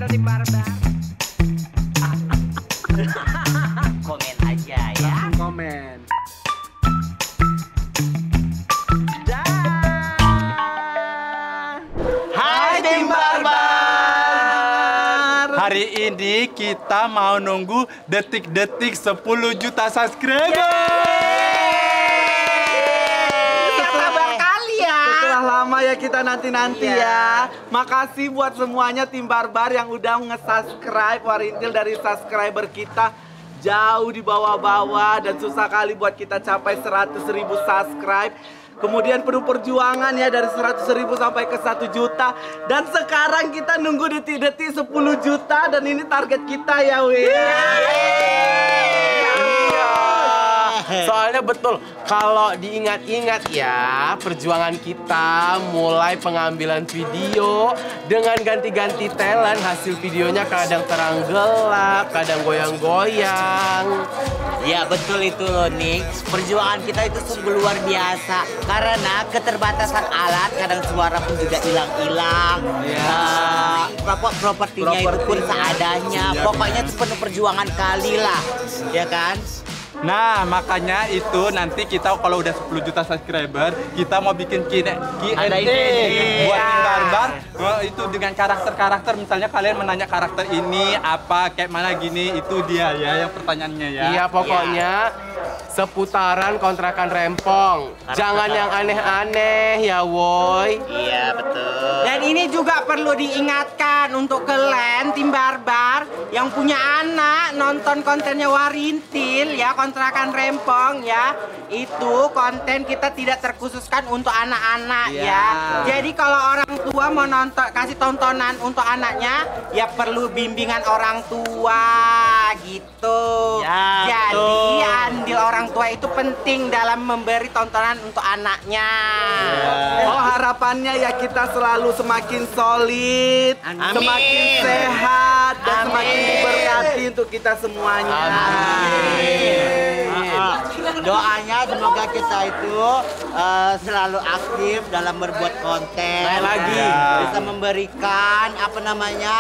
channel Tim Barbar. Komen aja ya. Komen. Hai Tim Barbar. Hari ini kita mau nunggu detik-detik 10 juta subscriber. Setelah lama ya kita nanti-nanti ya. Makasih buat semuanya Tim Barbar yang udah nge-subscribe Warintil dari subscriber kita jauh di bawah-bawah dan susah kali buat kita capai 100.000 subscribe. Kemudian penuh perjuangan ya dari 100.000 sampai ke 1 juta. Dan sekarang kita nunggu detik-detik 10 juta dan ini target kita ya weh. Soalnya betul, kalau diingat-ingat ya, perjuangan kita mulai pengambilan video dengan ganti-ganti talent, hasil videonya kadang terang gelap, kadang goyang-goyang. Ya betul itu loh Nick. Perjuangan kita itu sungguh luar biasa. Karena keterbatasan alat, kadang suara pun juga hilang-hilang. Propertinya itu pun seadanya. Pokoknya itu penuh perjuangan kali lah, ya kan? Nah, makanya itu nanti kita kalau udah 10 juta subscriber, kita mau bikin Q&A buat Tim Barbar. Itu dengan karakter-karakter, misalnya kalian menanya karakter ini apa, kayak mana gini, itu dia ya yang pertanyaannya ya. Iya, pokoknya seputaran kontrakan rempong. Jangan yang aneh-aneh ya, woi. Iya betul. Dan ini juga perlu diingatkan untuk kalian Tim Barbar yang punya anak nonton kontennya Warintil ya, kontrakan rempong ya. Itu konten kita tidak terkhususkan untuk anak-anak ya. Jadi kalau orang tua mau nonton, kasih tontonan untuk anaknya ya perlu bimbingan orang tua gitu. Ya, Jadi betul. andil orang tua itu penting dalam memberi tontonan untuk anaknya. Oh, harapannya ya kita selalu semakin solid, Amin. semakin sehat, dan semakin diberkati untuk kita semuanya. Doanya semoga kita itu selalu aktif dalam berbuat konten. Naik lagi. Bisa memberikan apa namanya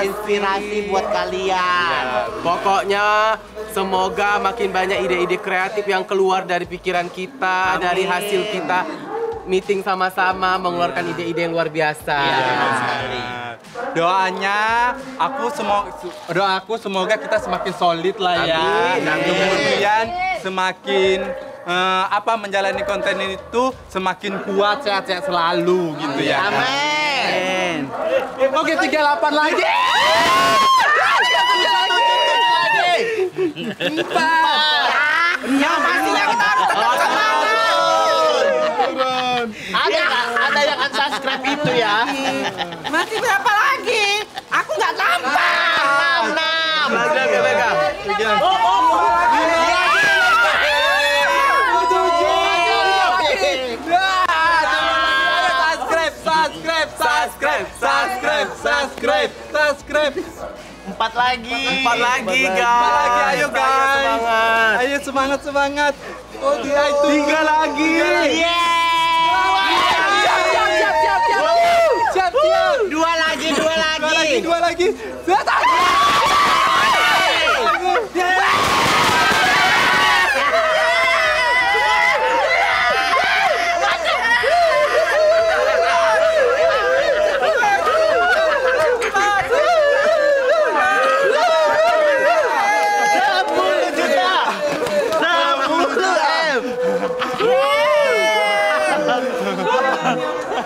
inspirasi buat kalian. Pokoknya semoga makin banyak ide-ide kreatif yang keluar dari pikiran kita, dari hasil kita meeting sama-sama mengeluarkan ide-ide yang luar biasa. Doanya doaku semoga kita semakin solid lah ya. Amin. Kemudian semakin menjalani konten itu semakin kuat, sehat-sehat selalu gitu ya. Amin. Oke, 38 lagi. 4. Yang pastinya kita harus tetap semangat. Ada yang unsubscribe itu ya. Masih berapa lagi? Aku nggak tampak. 4 lagi. 4 lagi, guys. 4 lagi, ayo guys. Semangat. Ayo semangat. Oh, dia itu. 3 lagi. Siap. 2 lagi.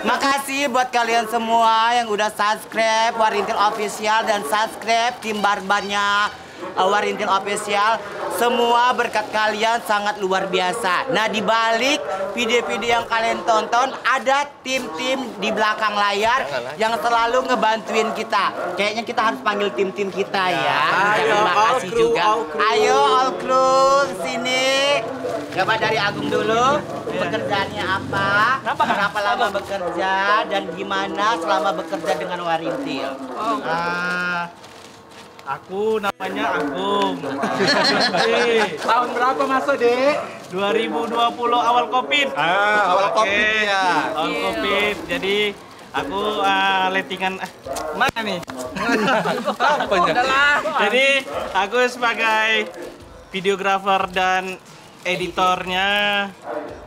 Makasih buat kalian semua yang udah subscribe Warintil Official dan subscribe Tim Barbarnya Warintil Official. Semua berkat kalian sangat luar biasa. Nah, di balik video-video yang kalian tonton ada tim-tim di belakang layar yang selalu ngebantuin kita. Kayaknya kita harus panggil tim-tim kita ya. Terima kasih juga. Ayo all crew sini. Coba dari Agung dulu. Pekerjaannya apa? Berapa lama bekerja dan gimana selama bekerja dengan Warintil? Aku namanya Agung. Tahun berapa masuk, Dek? 2020 awal Covid. Awal Covid ya. Awal Covid. Jadi Aku lettingan mana nih? Apanya? Jadi aku sebagai videografer dan editornya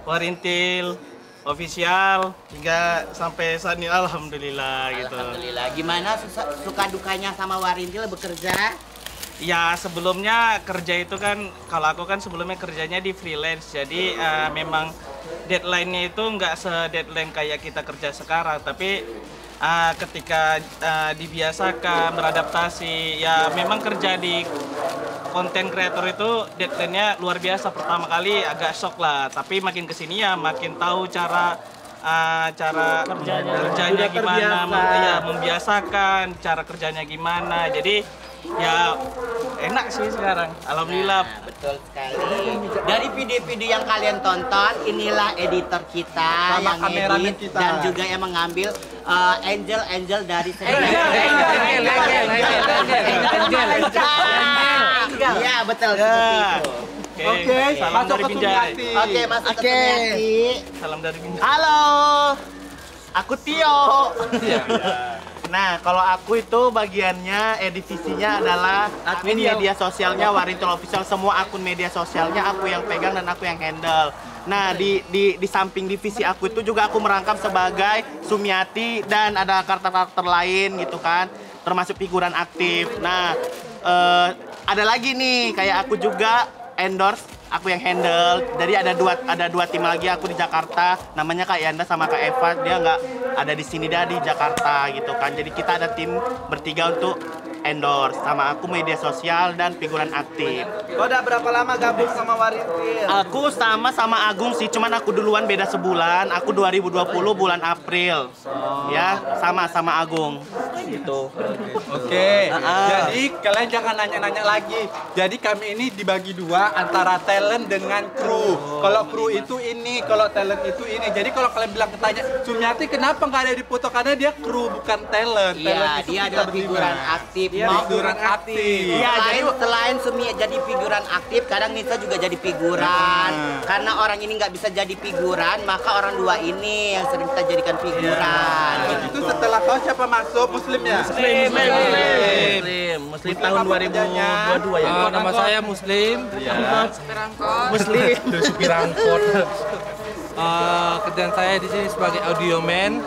Warintil Official hingga sampai saat ini alhamdulillah gitu. Alhamdulillah. Gimana suka dukanya sama Warintil bekerja? Ya sebelumnya kerja itu kan, kalau aku kan sebelumnya kerjanya di freelance, jadi memang deadline-nya itu nggak se-deadline kayak kita kerja sekarang, tapi ketika dibiasakan beradaptasi, ya memang kerja di konten kreator itu deadline-nya luar biasa. Pertama kali agak shock lah, tapi makin kesini ya makin tahu cara kerjanya gimana, membiasakan cara kerjanya gimana. Jadi ya enak sih sekarang, alhamdulillah. Nah, betul sekali. Dari video-video yang kalian tonton, inilah editor kita Sama yang kameramen edit kita. dan juga yang mengambil angel dari Iya betul seperti itu. Oke, salam masuk dari ke Binjai. Sumiati. Oke, masuk ke Sumiati. Salam dari Binjai. Halo, aku Tio. Nah, kalau aku itu bagiannya divisinya adalah admin media sosialnya Warintil Official. Semua akun media sosialnya aku yang pegang dan aku yang handle. Nah, di samping divisi aku itu juga aku merangkap sebagai Sumiati dan ada karakter-karakter lain gitu kan, termasuk figuran aktif. Nah, ada lagi nih kayak aku juga endorse, aku yang handle. Jadi ada dua tim lagi aku di Jakarta, namanya Kak Yanda sama Kak Eva. Dia nggak ada di sini, dia di Jakarta gitu kan. Jadi kita ada tim bertiga untuk endorse, sama aku media sosial dan figuran aktif. Kau udah berapa lama gabung sama Warintil? Aku sama Agung sih, cuman aku duluan beda sebulan. Aku 2020 bulan April. Ya, sama Agung gitu. Oke, jadi kalian jangan nanya-nanya lagi. Jadi kami ini dibagi dua antara talent dengan kru. Kalau kru itu ini, kalau talent itu ini. Jadi kalau kalian bilang ketanya, Sumiati kenapa nggak ada di foto? Karena dia kru bukan talent. Iya, Talent itu dia kita adalah berlima. figuran aktif. Dia figuran aktif. Iya, selain Sumi jadi figuran aktif, kadang Nisa juga jadi figuran. Karena orang ini nggak bisa jadi figuran, maka orang dua ini yang sering kita jadikan figuran. Itu setelah kau siapa masuk Muslimnya? Muslim tahun 2022 ya. Nama saya Muslim. Muslim. Supir angkot. Kerjaan saya di sini sebagai audioman.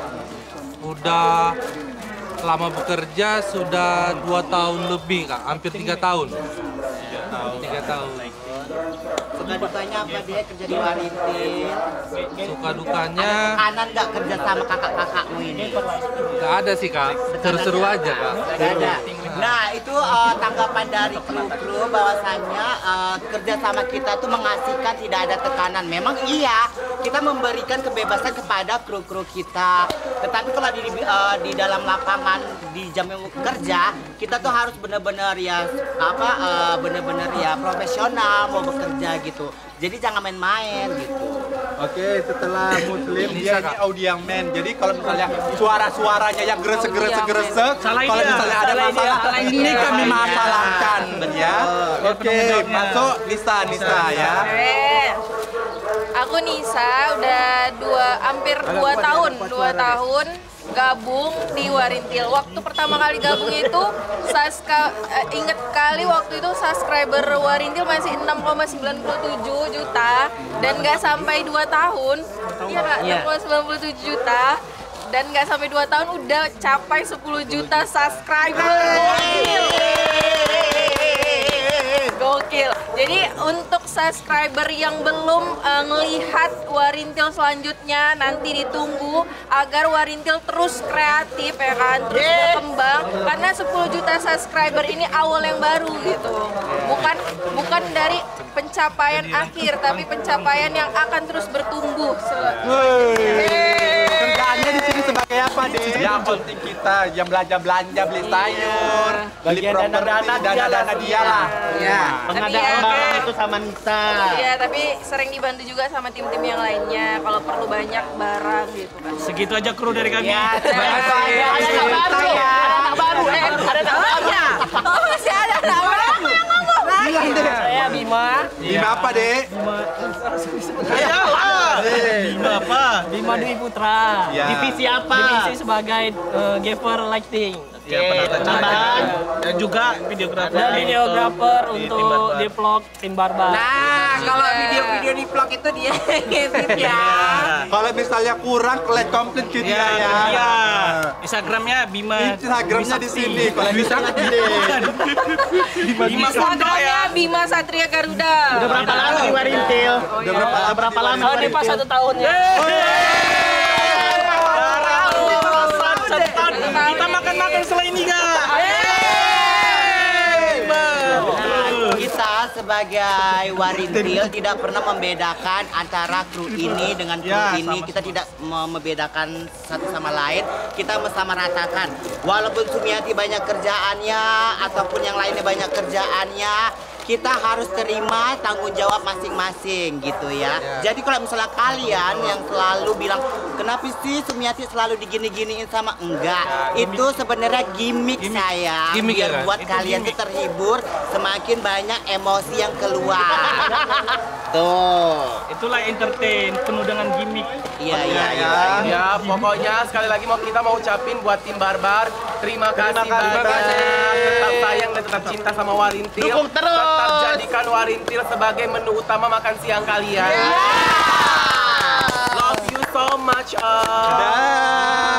Udah lama bekerja, sudah 2 tahun lebih, Kak. Hampir 3 tahun. 3 tahun. Suka dukanya apa dia kerja di Warintil? Suka dukanya Kanan nggak kerja sama kakak-kakakmu ini? nggak ada sih, Kak. Seru-seru aja, Kak. Nggak ada. Nah, itu tanggapan dari kru-kru bahwasannya kerja sama kita tuh mengasihkan, tidak ada tekanan. Memang iya, kita memberikan kebebasan kepada kru-kru kita. Tetapi kalau di dalam lapangan di jam kerja, kita tuh harus benar-benar ya benar-benar ya profesional mau bekerja gitu. Jadi jangan main-main gitu. Oke, setelah Muslim dia ini audioman. Jadi kalau misalnya suara-suaranya yang gresek-gresek, kalau misalnya ada masalah, ini kami masalahkan, ya. Oke, masuk Nisa ya. Aku Nisa udah hampir 2 tahun gabung di Warintil. Waktu pertama kali gabung itu inget kali waktu itu subscriber Warintil masih 6,97 juta dan nggak sampai 2 tahun. Iya Kak, 6,97 juta dan nggak sampai 2 tahun udah capai 10 juta subscriber. Gokil. Jadi untuk subscriber yang belum ngelihat Warintil selanjutnya, nanti ditunggu agar Warintil terus kreatif ya kan, terus berkembang. Karena 10 juta subscriber ini awal yang baru gitu. Bukan dari pencapaian akhir, tapi pencapaian yang akan terus bertumbuh. Kerjaannya di sini sebagai apa, Dek? Yang penting kita yang belanja beli sayur, beli properti, dana dia lah. Ya, pengadaan Tapi barang itu sama Nisa. Iya, tapi sering dibantu juga sama tim-tim yang lainnya kalau perlu banyak barang gitu kan. Segitu aja kru dari kami. Ya, terima kasih. Ada anak baru ya. Ada anak baru. Ada anak baru. Oh, masih ada anak baru. Bilang deh. Saya Bima. Bima apa, Dek? Bima apa? Bima Dwi Putra. Ya. Divisi apa? Divisi sebagai giver lighting. Ya, penata tambahan dan juga videografer. Dan videografer di untuk Tim Barbar. di vlog Tim Barbar. Nah, kalau video-video di vlog itu dia ngedit ya. Kalau misalnya kurang, let komplit ke dia ya. Iya. Instagramnya Bima. Instagramnya di sini. Kalau bisa ini. Bima Pondok ya. Instagramnya Bima Satria Garuda. Udah berapa lama di Warintil? Udah berapa lama? Oh, ini pas 1 tahun ya. Kita makan-makan setelah ini gak? Kita sebagai Warintil tidak pernah membedakan antara kru ini dengan kru ini. Kita tidak membedakan satu sama lain. Kita sama ratakan. Walaupun Sumiati banyak kerjaannya ataupun yang lainnya banyak kerjaannya, kita harus terima tanggung jawab masing-masing gitu ya. Jadi kalau misalnya kalian yang selalu bilang kenapa sih Sumiati selalu digini-giniin sama enggak, itu sebenarnya gimmick saya Gimmick biar ya, kan? buat kalian tuh terhibur, semakin banyak emosi yang keluar. Tuh. Itulah entertain penuh dengan gimmick. Iya. Ya, pokoknya sekali lagi kita mau ucapin buat tim Barbar, terima kasih banyak. Tetap sayang dan tetap cinta sama Warintil. Dukung terus. Tetap jadikan Warintil sebagai menu utama makan siang kalian. Love you so much. Dah.